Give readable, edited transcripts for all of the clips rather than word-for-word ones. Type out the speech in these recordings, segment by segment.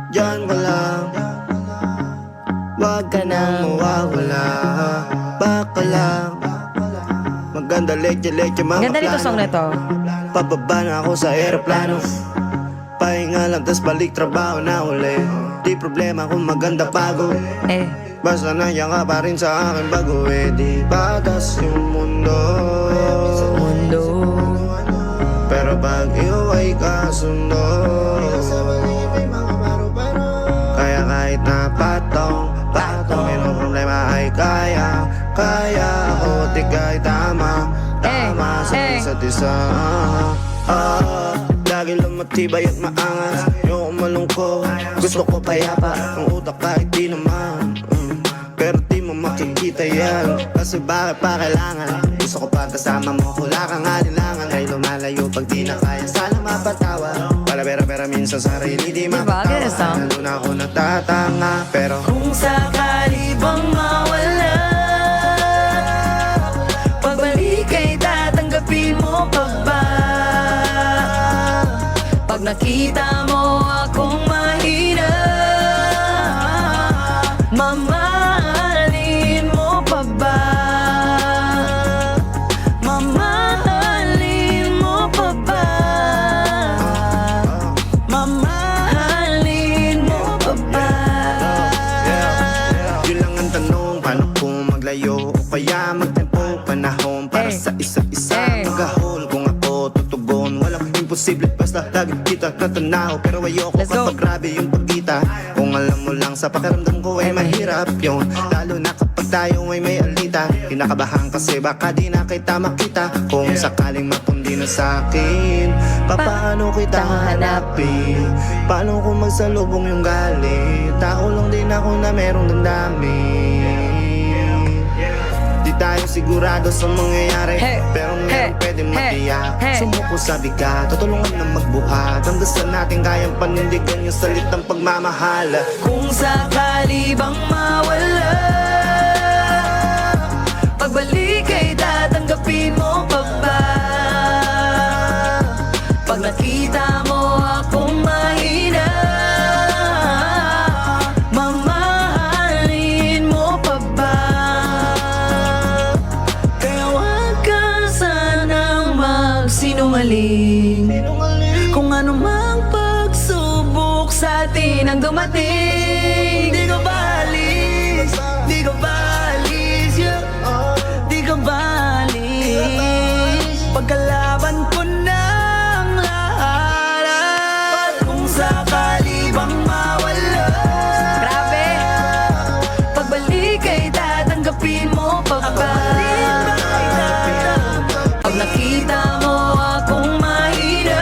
Diyan ka lang, wag ka nang mawawala. Baka lang maganda leche-leche mga Ganda nito song na to. Pababa na ako sa aeroplano, pahinga lang tas balik trabaho na uli. Di problema kung maganda bago, basta nandiyan ka pa rin sa akin bago. Di batas yung mundo, pero pag iyo ay kasundo. Kaya kahit na patong may problema ay kaya ako. Di kahit tama sa isa't isa. Lagi lang matibay at maangas, yung malungkot, gusto ko payapa. Ang utak kahit di naman, pero di mo makikita yan. Kasi bakit pa kailangan? Gusto ko pa kasama mo, wala kang alinlangan. Ay lumalayo pag di na kaya, sana mapatawa. Para pera minsan sarili di mapatawa. Lalo na ako natatanga, pero kung sakali bang mawala, pagbalik ay tatanggapin mo pa ba? Pag nakita mo akong mahina, mamahalin mo pa ba? Mamahalin mo pa ba? Mamahalin mo pa ba? yun lang ang tanong, paano kung maglayo o kaya magtempo panahon para sa isa't isa. Mag-ahol kung ako tutugon, walang imposible basta lagi kita natanaw. Pero ayoko kapag grabe yung pagkita. Kung alam mo lang sa pakiramdam ko ay mahirap yun, lalo na kapag tayo ay may alita. Kinakabahan kasi baka di na kita makita. Kung sakaling mapundi na sa'kin, paano kita hanapin? Paano kung magsalubong yung galit? Tao lang din ako na merong damdamin. Di tayo sigurado sa mangyayari, pero meron pwedeng matiyak. Sumuko sa bigat, tutulungan na magbuhat. Ang dasal natin kayang panindigan yung salitang pagmamahal. Kung sakali bang mawala, pagbalik ay tatanggapin mo pa ba? Pag nakita mo akong mahina, mamahalin mo pa ba? Kaya wag ka sanang magsinungaling. Kung ano mang pagsubok sa atin ang dumating, di ka balis, di ka balis, yeah. Di ka balis. Pagkalaban ko ng lahat. Kung sakali bang mawala, Grabe. pagbalik ay tatanggapin mo pa ba? Pag nakita mo akong mahina,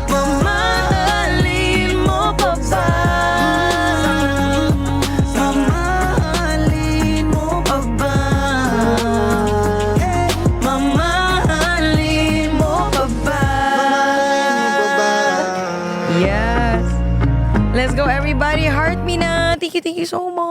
mamahalin mo pa ba? Mamahalin mo pa ba? Mamahalin mo pa ba? Yes. Let's go everybody. Heart me na. Thank you so much.